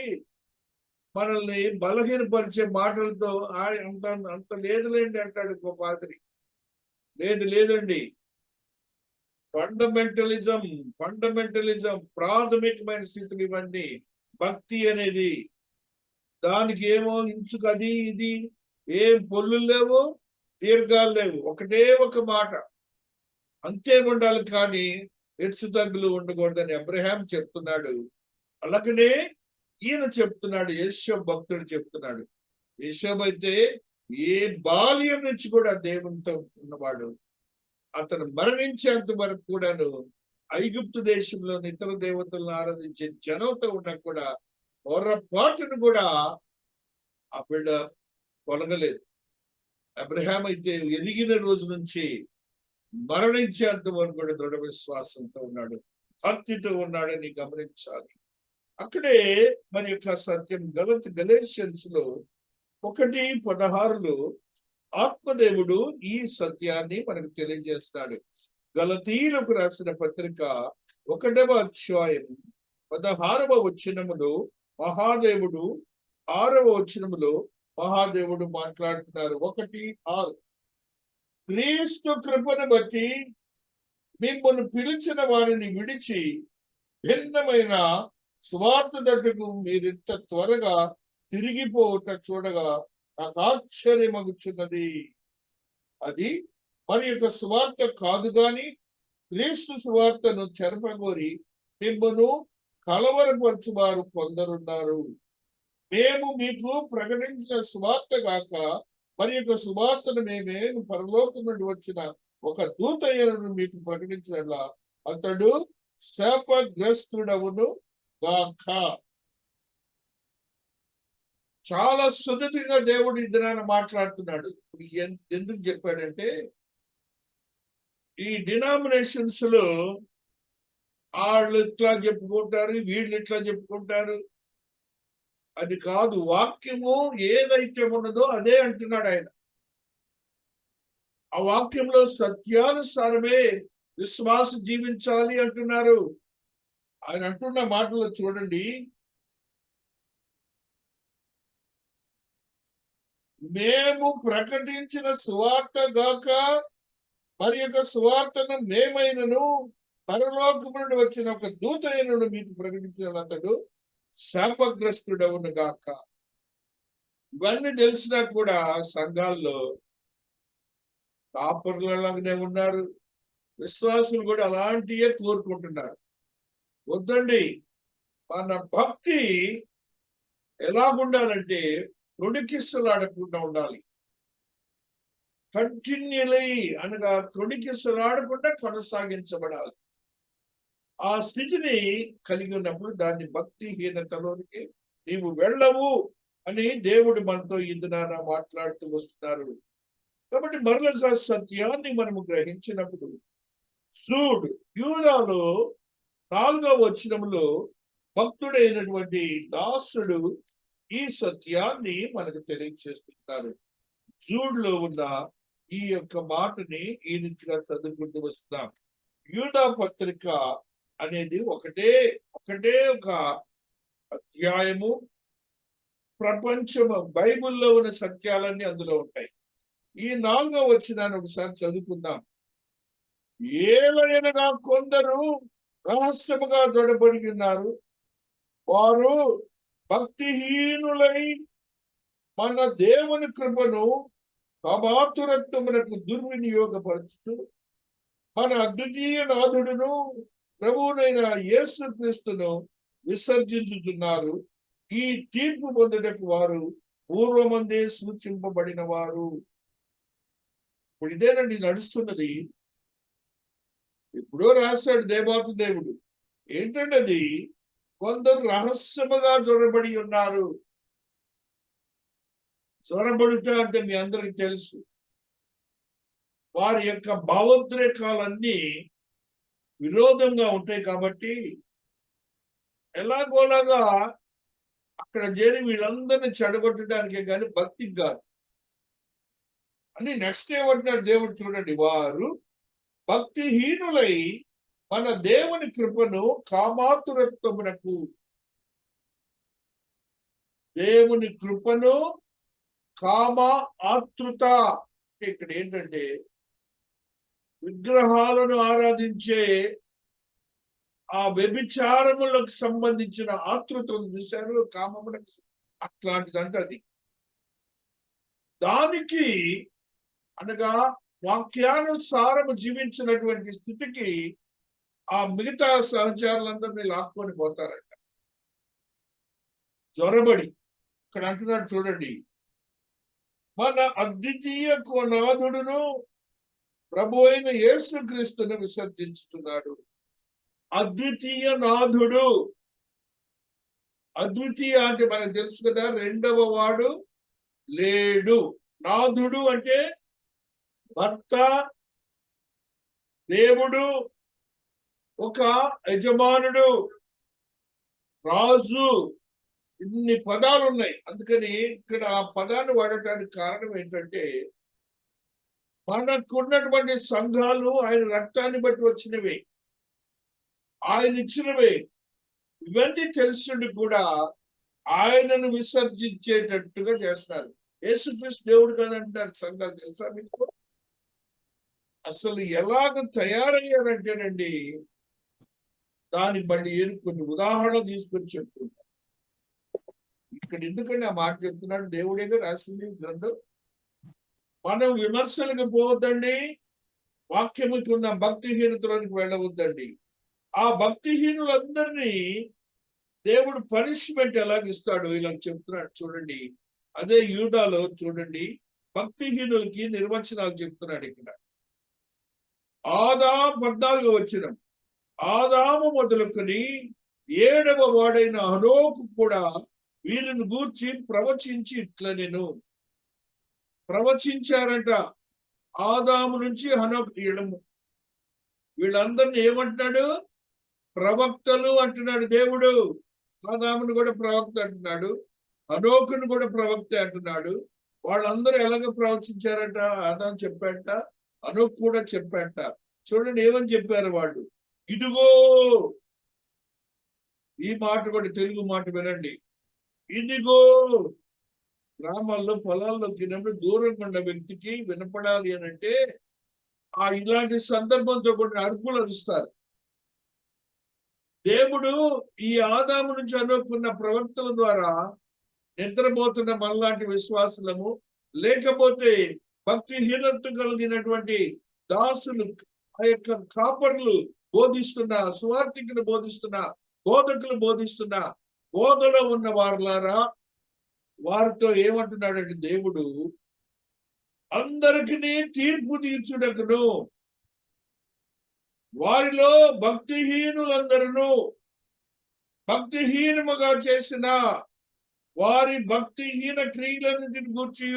మనల్ని బలహీనపరిచే మాటలతో అంత అంత లేదులేండి అంటాడు ఇంకో పాత్రి. లేదండి. ఫండమెంటలిజం ప్రాథమికమైన స్థితులు ఇవన్నీ. భక్తి అనేది దానికి ఏమో ఇంచుకు అది ఇది ఏం పొల్లు లేవు, దీర్ఘాలు లేవు, ఒకటే ఒక మాట అంతే ఉండాలి. కానీ హెచ్చు తగ్గులు ఉండకూడదని అబ్రహాం చెప్తున్నాడు. అలాగనే ఈయన చెప్తున్నాడు. యేషోబు భక్తుడు చెప్తున్నాడు. యేషోబు అయితే ఏ బాల్యం నుంచి కూడా దేవునితో ఉన్నవాడు. అతను మరణించేంత వరకు కూడాను ఐగుప్తు దేశంలోని ఇతర దేవతలను ఆరాధించే జనంతో ఉన్నా కూడా పొరపాటును కూడా ఆ బిడ్డ కొలగలేదు. అబ్రహాం అయితే ఎదిగిన రోజు నుంచి మరణించేంత వరకు కూడా దృఢ విశ్వాసంతో ఉన్నాడు, భక్తితో ఉన్నాడని గమనించాలి. అక్కడే మరి యొక్క సత్యం గలేషియన్స్ లో 1:16లో ఆత్మదేవుడు ఈ సత్యాన్ని మనకు తెలియజేస్తాడు. గలతీయులకు రాసిన పత్రిక 1వ అధ్యాయం 16వ వచనములో మహాదేవుడు 6వ వచనములో మహాదేవుడు మాట్లాడుతున్నారు. 1:6 క్రీస్తు కృపను బట్టి మిమ్మల్ని పిలిచిన వారిని విడిచి భిన్నమైన స్వార్థ దగ్గరకు మీరింత త్వరగా తిరిగిపోవట చూడగా నాకు ఆశ్చర్యమగుచున్నది. అది మరి యొక్క స్వార్థ కాదు గాని క్రీస్తు స్వార్థను చెరపగోరి మిమ్మను కలవరపరచువారు కొందరున్నారు. మేము మీకు ప్రకటించిన స్వార్థ గాక మరి యొక్క సువార్తను మేమే పరలోకం నుండి వచ్చిన ఒక దూతయ్యను మీకు ప్రకటించినట్లా అతడు శాపగ్రస్తుడవును గాక. చాలా సున్నితంగా దేవుడు ఈ దినాన మాట్లాడుతున్నాడు. ఎందుకు చెప్పాడంటే ఈ డినామినేషన్స్ లో వాళ్ళు ఇట్లా చెప్పుకుంటారు, వీళ్ళు ఇట్లా చెప్పుకుంటారు. అది కాదు. వాక్యము ఏదైతే ఉన్నదో అదే అంటున్నాడు ఆయన. ఆ వాక్యంలో సత్యానుసారమే విశ్వాస జీవించాలి అంటున్నారు. ఆయన అంటున్న మాటలు చూడండి. మేము ప్రకటించిన సువార్త గాక మరి యొక్క సువార్తను మేమైనను పరలోకము నుండి వచ్చిన ఒక దూతైనను మీకు ప్రకటించిన అతడు శాపగ్రస్తుడవును గాక. ఇవన్నీ తెలిసినా కూడా సంఘాల్లో కాపర్లలాగానే ఉన్నారు, విశ్వాసులు కూడా అలాంటివే కోరుకుంటున్నారు. వద్దండి, మన భక్తి ఎలాగుండాలంటే తొణికిసలాడకుండా ఉండాలి. కంటిన్యూలీ అనగా తొణికిసలాడకుండా కొనసాగించబడాలి. ఆ స్థితిని కలిగి ఉన్నప్పుడు దాన్ని భక్తిహీనతలోనికి నీవు వెళ్ళవు అని దేవుడు మనతో ఈ దినాన మాట్లాడుతూ వస్తున్నారు. కాబట్టి మరొక సత్యాన్ని మనము గ్రహించినప్పుడు చూడు, యూదాలో 4వ వచనంలో భక్తుడైనటువంటి దాసుడు ఈ సత్యాన్ని మనకు తెలియజేస్తున్నారు. జూడ్లో ఉన్న ఈ యొక్క మాటని ఈ నుంచిగా చదువుకుంటూ వస్తున్నాం. యూదా పత్రిక అనేది ఒకటే ఒక అధ్యాయము. ప్రపంచము బైబిల్లో ఉన్న సత్యాలన్నీ అందులో ఉంటాయి. ఈ 4వ వచనాన్ని ఒకసారి చదువుకుందాం. ఏలైనగా కొందరు రహస్యముగా జొడబడి ఉన్నారు, వారు భక్తిహీనులై మన దేవుని కృపను అమాతురత్వమునకు దుర్వినియోగపరుచుతూ మన అద్వితీయ నాథుడును ప్రభువునైన యేసు క్రీస్తును విసర్జించుతున్నారు. ఈ తీర్పు పొందుటకు వారు పూర్వమందే సూచింపబడిన వారు. ఇప్పుడు ఇదేనండి నడుస్తున్నది. ఎప్పుడో రాశాడు దేవాతి దేవుడు. ఏంటంటే అది కొందరు రహస్యముగా జొరబడి ఉన్నారు. జొరబడుట అంటే మీ అందరికి తెలుసు, వారి యొక్క భావోద్రేకాలన్నీ విరోధంగా ఉంటాయి. కాబట్టి ఎలాగోలాగా అక్కడ చేరి వీళ్ళందరినీ చెడగొట్టడానికే కానీ భక్తికి కాదు అని. నెక్స్ట్ ఏమంటున్నాడు దేవుడు చూడండి, వారు భక్తిహీనులై మన దేవుని కృపను కామాతురత్వమునకు, దేవుని కృపను కామ ఆతృత. ఇక్కడ ఏంటంటే విగ్రహాలను ఆరాధించే ఆ వ్యభిచారములకు సంబంధించిన ఆతృతను చూశారు, కామములకు అట్లాంటిదంటే అది. దానికి అనగా వాక్యానుసారము జీవించినటువంటి స్థితికి ఆ మిగతా సహచారులందరినీ లాక్కొని పోతారంట జ్వరబడి. ఇక్కడ అంటున్నాడు చూడండి, మన అద్వితీయ నాథుడును ప్రభు అయిన యేసు క్రీస్తును విసర్జించుతున్నాడు. అద్వితీయ నాథుడు, అద్వితీయ అంటే మనకు తెలుసు కదా, రెండవ వాడు లేడు. నాథుడు అంటే భర్త, దేవుడు, ఒక యజమానుడు, రాజు, ఇన్ని పదాలు ఉన్నాయి. అందుకని ఇక్కడ ఆ పదాన్ని వాడటానికి కారణం ఏంటంటే మనకున్నటువంటి సంఘాలు ఆయన రక్తాన్ని బట్టి వచ్చినవే, ఆయన ఇచ్చినవే. ఇవన్నీ తెలుసుండి కూడా ఆయనను విసర్జించేటట్టుగా చేస్తారు. యేసుక్రీస్తు దేవుడు కదంటారు సంఘాలు. తెలుసా మీకు? అసలు ఎలాగ తయారయ్యారంటేనండి, దాన్ని బట్టి కొన్ని ఉదాహరణలు తీసుకొని చెప్తున్నారు. ఇక్కడ ఎందుకంటే ఆ మాట చెప్తున్నాడు, దేవుడేగా రాసింది గ్రంథం. మనం విమర్శలకు పోవద్దండి, వాక్యముకి ఉన్న భక్తిహీనతలోనికి వెళ్ళవద్దండి. ఆ భక్తిహీనులందరినీ దేవుడు పనిష్మెంట్ ఎలాగిస్తాడు ఇలా చెప్తున్నాడు చూడండి. అదే యూదాలో చూడండి, భక్తిహీనులకి నిర్వచనాలు చెప్తున్నాడు ఇక్కడ. 14వ వచనం, ఆదాము మొదలుకొని 7వ వాడైన హనోకు కూడా వీరిని గూర్చి ప్రవచించి ఇట్లా నేను ప్రవచించారంట. ఆదాము నుంచి హనోకు వీళ్ళందరినీ ఏమంటున్నాడు? ప్రవక్తలు అంటున్నాడు దేవుడు. ఆదామును కూడా ప్రవక్త అంటున్నాడు, హనోకును కూడా ప్రవక్త అంటున్నాడు. వాళ్ళందరూ ఎలాగ ప్రవచించారంట? ఆదాము చెప్పాట, హనోకు కూడా చెప్పాట. చూడండి ఏమని చెప్పారు వాళ్ళు. ఇదిగో, ఈ మాట కూడా తెలుగు మాట వినండి. ఇదిగో, గ్రామాల్లో పొలాల్లో తినప్పుడు దూరంగా ఉన్న వ్యక్తికి వినపడాలి అని అంటే ఆ ఇలాంటి సందర్భంతో కొన్ని అరుపులు అరుస్తారు. దేవుడు ఈ ఆదాము నుంచి అనుకున్న ప్రవక్తల ద్వారా నిద్రపోతున్న మనలాంటి విశ్వాసులము, లేకపోతే భక్తిహీనత కలిగినటువంటి దాసులు ఆ యొక్క కాపర్లు బోధిస్తున్న, సువార్థికులు బోధిస్తున్న, బోధకులు బోధిస్తున్న బోధలో ఉన్న వారులారా, వారితో ఏమంటున్నాడంటే దేవుడు, అందరికీ తీర్పు తీర్చుటకును వారిలో భక్తిహీనులందరూ భక్తిహీనముగా చేసిన వారి భక్తిహీన క్రియలన్నిటిని గూర్చి,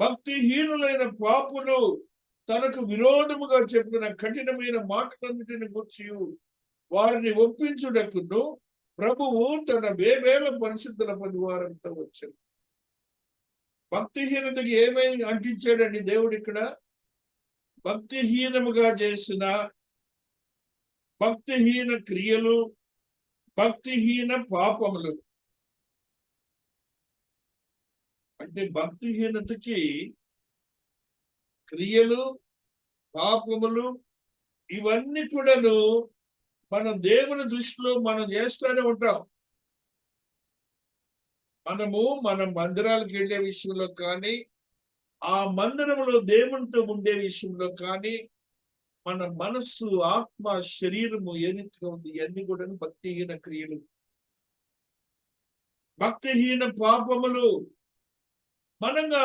భక్తిహీనులైన పాపులు తనకు విరోధముగా చెప్పిన కఠినమైన మాటలన్నిటిని గూర్చి వారిని ఒప్పించుటకును ప్రభువు తన వేవేల పరిశుద్ధుల పరివారంతో వచ్చాడు. భక్తిహీనతకి ఏమైనా అంటించాడండి దేవుడు ఇక్కడ? భక్తిహీనముగా చేసిన భక్తిహీన క్రియలు, భక్తిహీన పాపములు. అంటే భక్తిహీనతకి క్రియలు, పాపములు ఇవన్నీ కూడాను మన దేవుని దృష్టిలో మనం చేస్తూనే ఉంటాం. మనము మన మందిరాలకు వెళ్ళే విషయంలో కానీ, ఆ మందిరంలో దేవునితో ఉండే విషయంలో కానీ, మన మనస్సు, ఆత్మ, శరీరము ఏనిగా ఉంది, ఇవన్నీ కూడా భక్తిహీన క్రియలు, భక్తిహీన పాపములు. మనంగా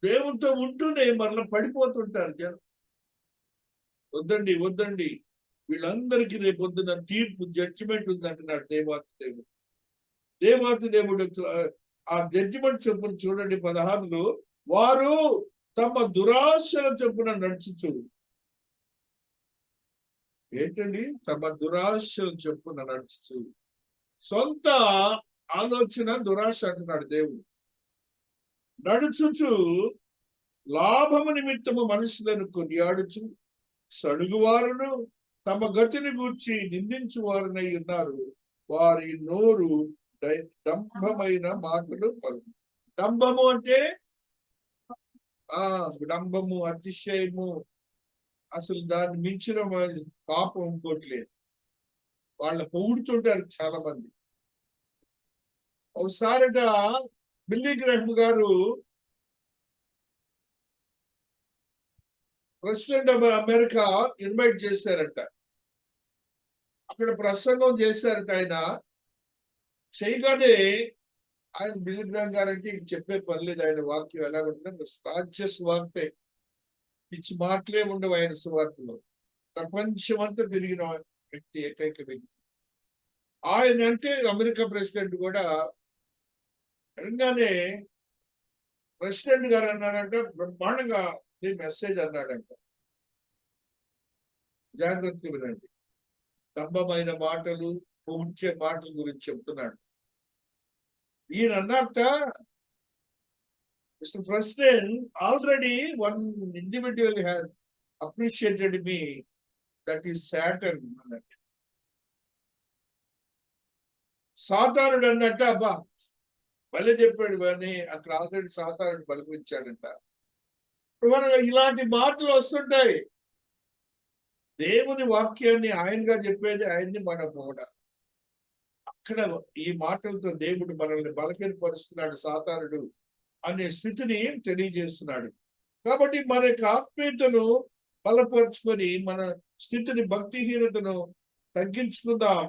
దేవునితో ఉంటూనే మరలా పడిపోతుంటారు జనం. వద్దండి వద్దండి, వీళ్ళందరికీ రేపొద్దున తీర్పు, జడ్జిమెంట్ ఉందంటున్నాడు దేవాతి దేవుడు. దేవాతి దేవుడు ఆ జడ్జిమెంట్ చొప్పున చూడండి 16లో, వారు తమ దురాశల చొప్పున నడుచుచు. ఏంటండి? తమ దురాశల చొప్పున నడుచుచు. సొంత ఆలోచన దురాశ అంటున్నాడు దేవుడు. నడుచుచు లాభము నిమిత్తము మనుషులను కొనియాడుచు సడుగువారును తమ గతిని గూర్చి నిందించువారునై ఉన్నారు. వారి నోరు డంభమైన మాటలు పలుకు. డంభము అంటే డంభము, అతిశయము, అసలు దాన్ని మించిన పాపం ఇంకోట్లేదు. వాళ్ళ పొగుడుతుంటారు చాలా మంది. ఒకసారిట బిల్లీ గ్రహం గారు ప్రెసిడెంట్ ఆఫ్ అమెరికా ఇన్వైట్ చేశారట. అక్కడ ప్రసంగం చేశారట. ఆయన చేయగానే, ఆయన బిల్లీ గ్రహం గారు అంటే చెప్పే పని లేదు. ఆయన వాక్యం ఎలా ఉంటుంది? రాజ్య స్వార్థే, పిచ్చి మాటలే ఉండవు ఆయన స్వార్థలో. ప్రపంచమంతా తిరిగిన వ్యక్తి, ఏకైక వ్యక్తి ఆయన. అంటే అమెరికా ప్రెసిడెంట్ కూడా అనగానే ప్రెసిడెంట్ గారు అన్నారంట, బ్రహ్మాండంగా మెసేజ్ అన్నాడంట. జాగ్రత్తగా వినండి. డంబమైన మాటలు, పొగిడ్చే మాటల గురించి చెప్తున్నాడు. ఈయన అన్నట్ట, mister president, already one individual has appreciated me, that is Satan అన్నట్టు. సాతానుడు అన్నట్టు. అబ్బా మళ్ళీ చెప్పాడు అని అక్కడ ఆల్రెడీ సాతానుడు బలపించాడంట. మనకు ఇలాంటి మాటలు వస్తుంటాయి. దేవుని వాక్యాన్ని ఆయనగా చెప్పేది ఆయన్ని, మన కూడా అక్కడ ఈ మాటలతో దేవుడు మనల్ని బలహీనపరుస్తున్నాడు, సాతానుడు అనే స్థితిని తెలియజేస్తున్నాడు. కాబట్టి మన యొక్క ఆత్మీయతను బలపరుచుకొని మన స్థితిని, భక్తిహీనతను తగ్గించుకుందాం.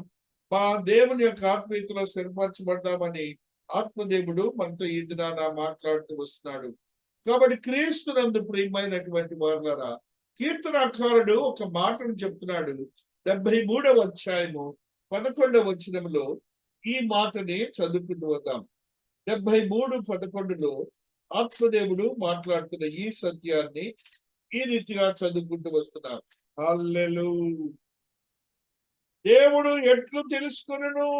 మా దేవుని యొక్క ఆత్మీయతలో స్థిరపరచబడ్డామని ఆత్మదేవుడు మనతో ఈ దినాన మాట్లాడుతూ వస్తున్నాడు. కాబట్టి క్రీస్తునందు ప్రియమైనటువంటి వారులారా, కీర్తనాకారుడు ఒక మాటను చెప్తున్నాడు. 73వ అధ్యాయము 11వ వచనంలో ఈ మాటని చదువుకుంటూ వద్దాం. 73:11లో ఆత్మదేవుడు మాట్లాడుతున్న ఈ సత్యాన్ని ఈ రీతిగా చదువుకుంటూ వస్తున్నారు. హల్లెలూయా. దేవుడు ఎట్లు తెలుసుకొనును?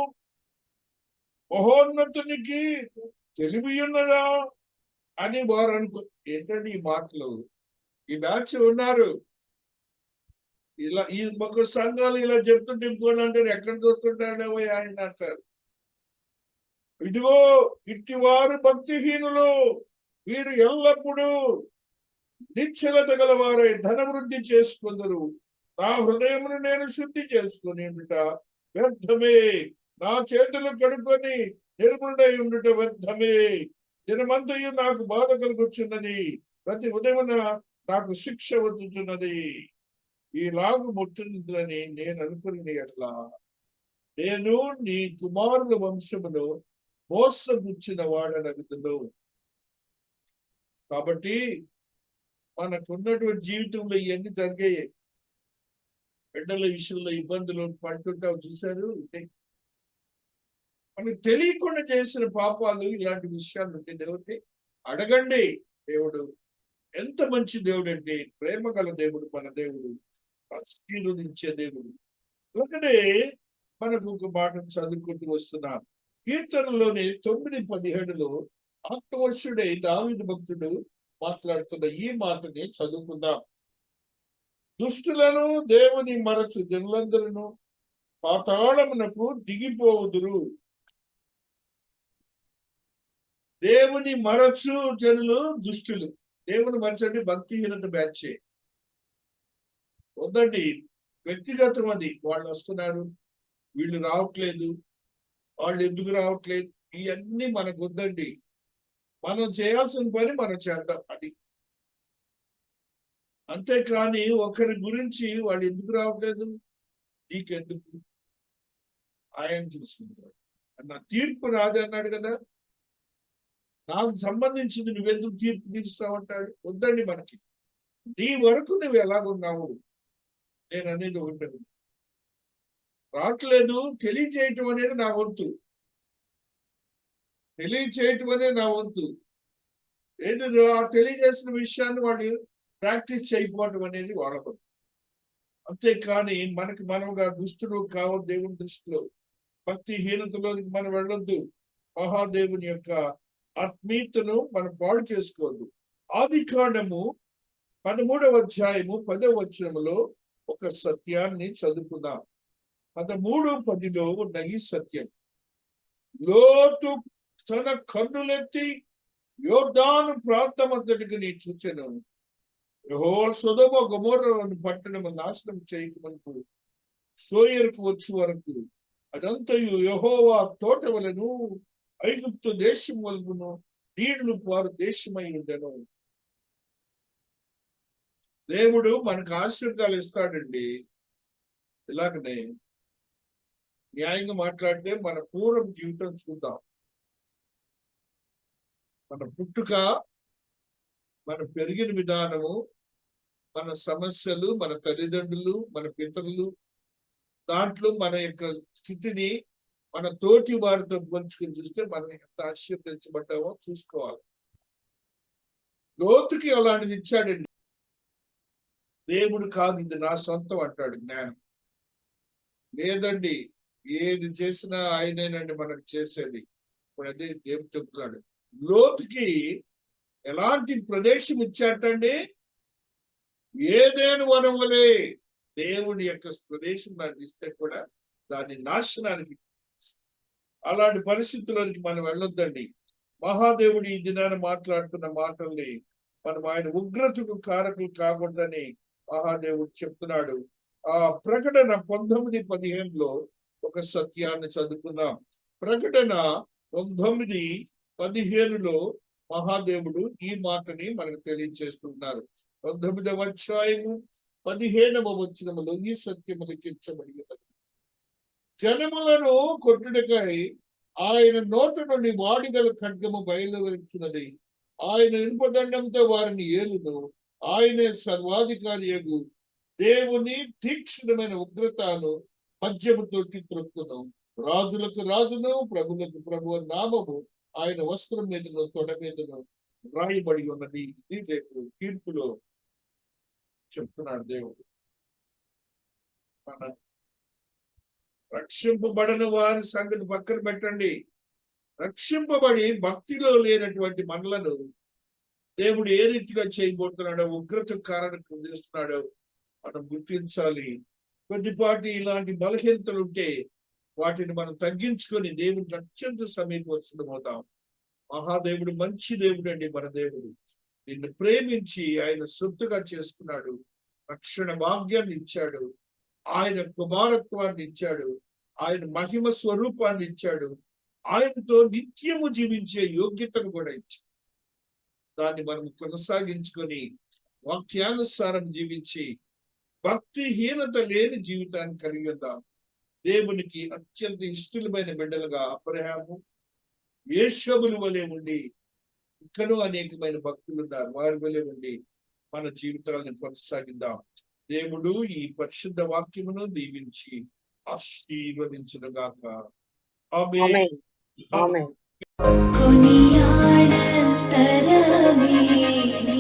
మహోన్నతునికి తెలివి ఉన్నదా అని వారు ఏంటంటే ఈ మాటలు, ఈ బ్యాచ్ ఉన్నారు ఇలా, ఈ ఒక సంఘాలు ఇలా చెప్తుంటే ఇంకోటి అంటారు, ఎక్కడ చూస్తుంటాడో ఆయన అంటారు. ఇదిగో ఇట్టివారు భక్తిహీనులు, వీరు ఎల్లప్పుడూ నిశ్చలత గలవారై ధనవృద్ధి చేసుకుందరు. నా హృదయమును నేను శుద్ధి చేసుకుని ఉండుట వ్యర్థమే, నా చేతులు కడుక్కొని నిర్మలుడై ఉండుట వ్యర్థమే. దినమంతయు నాకు బాధ కలుగుచున్నది. ప్రతి ఉదయమున నాకు శిక్ష వచ్చుచున్నది, ఈలాగు ముట్టునని నేను అనుకుని ఎట్లా నేను నీ కుమారుల వంశమును మోసపుచ్చిన వాడనగుదును. కాబట్టి మనకున్నటువంటి జీవితంలో ఇవన్నీ జరిగాయి. బిడ్డల విషయంలో ఇబ్బందులు పడుతుంటావు చూశారు. మనకు తెలియకుండా చేసిన పాపాలు ఇలాంటి విషయాలు ఉంటే దేవుడిని అడగండి. దేవుడు ఎంత మంచి దేవుడు అంటే, ప్రేమ గల దేవుడు మన దేవుడు, ఆశీర్వదించే దేవుడు. ఒకటే మనకు ఒక మాట చదువుకుంటూ వస్తున్నాం. కీర్తనలోని 9:17 ఆత్మవర్షుడై దావీదు భక్తుడు మాట్లాడుతున్న ఈ మాటని చదువుకుందాం. దుష్టులను దేవుని మరచు జనులందరూ పాతాళమునకు దిగిపోవుదురు. దేవుని మరచు జనులు దుష్టులు. దేవుని మరచండి భక్తిహీనత బ్యాచ్ వద్దండి. వ్యక్తిగతం అది. వాళ్ళు వస్తున్నారు, వీళ్ళు రావట్లేదు, వాళ్ళు ఎందుకు రావట్లేదు, ఇవన్నీ మనకు వద్దండి. మనం చేయాల్సిన పని మనం చేద్దాం, అది. అంతేకాని ఒకరి గురించి వాళ్ళు ఎందుకు రావట్లేదు, నీకెందుకు, ఆయన చూసుకుంటాడు అన్న తీర్పు రాదు అన్నాడు కదా. నాకు సంబంధించింది నువ్వెందుకు తీర్పు తీరుస్తావంటాడు. వద్దండి మనకి. నీ వరకు నువ్వు ఎలాగున్నావు, నేను అనేది ఒకటి. రావట్లేదు తెలియచేయటం అనేది నా వంతు, తెలియచేయటం అనేది నా వంతు. ఏది తెలియజేసిన విషయాన్ని వాడు ప్రాక్టీస్ చేయకపోవటం అనేది వాళ్ళ వంతు. అంతేకాని మనకి మనముగా దుష్టుడు కావద్దు. దేవుని దృష్టిలో భక్తిహీనతలోనికి మనం వెళ్ళొద్దు. మహాదేవుని యొక్క ఆత్మీయతను మనం పాడు చేసుకోవద్దు. ఆదికాండము 13వ అధ్యాయము 10వ వచనములో ఒక సత్యాన్ని చదువుకుందాం. 13:10 ఉన్న ఈ సత్యం, లోతు తన కన్నులెత్తి యోర్దాను ప్రాంతమంతటికి నీ చూచెను. యెహోవా సొదొమ గొమొర్రాలను పట్టణము నాశనం చేయకమునుపు సోయరుకు వచ్చే వరకు అదంతయు యెహోవా తోట వలెను ఐగుప్తు దేశం వలెను నీళ్లు పారు దేశమై ఉండెను. దేవుడు మనకు ఆశీర్వాదాలు ఇస్తాడండి. ఇలాగనే న్యాయంగా మాట్లాడితే మన పూర్వం జీవితం చూద్దాం. మన పుట్టుక, మన పెరిగిన విధానము, మన సమస్యలు, మన తల్లిదండ్రులు, మన పితరులు, దాంట్లో మన యొక్క స్థితిని మన తోటి వారితో పోల్చుకుని చూస్తే మనం ఎంత ఆశీర్వదించబడ్డామో చూసుకోవాలి. లోతుకి అలాంటిది ఇచ్చాడండి. దేవుడు కాదు ఇది నా సొంతం అంటాడు జ్ఞానం. లేదండి, ఏది చేసినా ఆయనేనండి మనకు చేసేది. ఇప్పుడు అదే దేవుడు చెప్తున్నాడు. లోతుకి ఎలాంటి ప్రదేశం ఇచ్చాటండి? ఏదేను వనం వలె. దేవుడి యొక్క ప్రదేశం నాకు ఇస్తే కూడా దాని నాశనానికి, అలాంటి పరిస్థితుల్లోనికి మనం వెళ్ళొద్దండి. మహాదేవుడు ఈ దినాన్ని మాట్లాడుతున్న మాటల్ని మనం ఆయన ఉగ్రతకు కారకులు కాకూడదని మహాదేవుడు చెప్తున్నాడు. ఆ ప్రకటన 19:15 ఒక సత్యాన్ని చదువుకుందాం. ప్రకటన 19:15 మహాదేవుడు ఈ మాటని మనకు తెలియజేస్తున్నారు. 19వ అధ్యాయము 15వ వచనములో ఈ సత్యము లిఖించబడి ఉన్నది. జనములను కొట్టుటకై ఆయన నోట నుండి వాడిగల ఖడ్గము బయలువెళ్తున్నది. ఆయన ఇనుపదండంతో వారిని ఏలును. ఆయనే సర్వాధికారియగు దేవుని తీక్షణమైన ఉగ్రతను మద్యముతోటి త్రొక్కును. రాజులకు రాజును ప్రభులకు ప్రభు నామము ఆయన వస్త్రం మీదను తొడ మీదను రాయబడి ఉన్నది. ఇది రేపు తీర్పులో చెప్తున్నాడు దేవుడు. మన రక్షింపబడిన వారి సంగతి పక్కన పెట్టండి. రక్షింపబడి భక్తిలో లేనటువంటి మనలను దేవుడు ఏ రీతిగా చేయబోతున్నాడో, ఉగ్రత కారణం చేస్తున్నాడో మనం గుర్తించాలి. కొద్దిపాటి ఇలాంటి బలహీనతలు ఉంటే వాటిని మనం తగ్గించుకొని దేవుడికి అత్యంత సమీపవుతాం. మహాదేవుడు మంచి దేవుడు అండి. మన దేవుడు నిన్ను ప్రేమించి ఆయన సొత్తుగా చేసుకున్నాడు. రక్షణ భాగ్యాన్ని ఇచ్చాడు. ఆయన కుమారత్వాన్ని ఇచ్చాడు. ఆయన మహిమ స్వరూపాన్ని ఇచ్చాడు. ఆయనతో నిత్యము జీవించే యోగ్యతను కూడా ఇచ్చాడు. దాన్ని మనం కొనసాగించుకొని వాక్యానుసారం జీవించి భక్తిహీనత లేని జీవితాన్ని కలిగి ఉందాం. దేవునికి అత్యంత ఇష్టమైన బిడ్డలుగా అబ్రహాము, యేషోబుల వలె ఉండి, ఇంకనూ అనేకమైన భక్తులు ఉన్నారు, వారి వలె ఉండి మన జీవితాలను కొనసాగిద్దాం. దేవుడు ఈ పరిశుద్ధ వాక్యమును దీవించి ఆశీర్వదించునుగాక. ఆమేన్. ఆమేన్. ఆమేన్. కొనియాడతరమే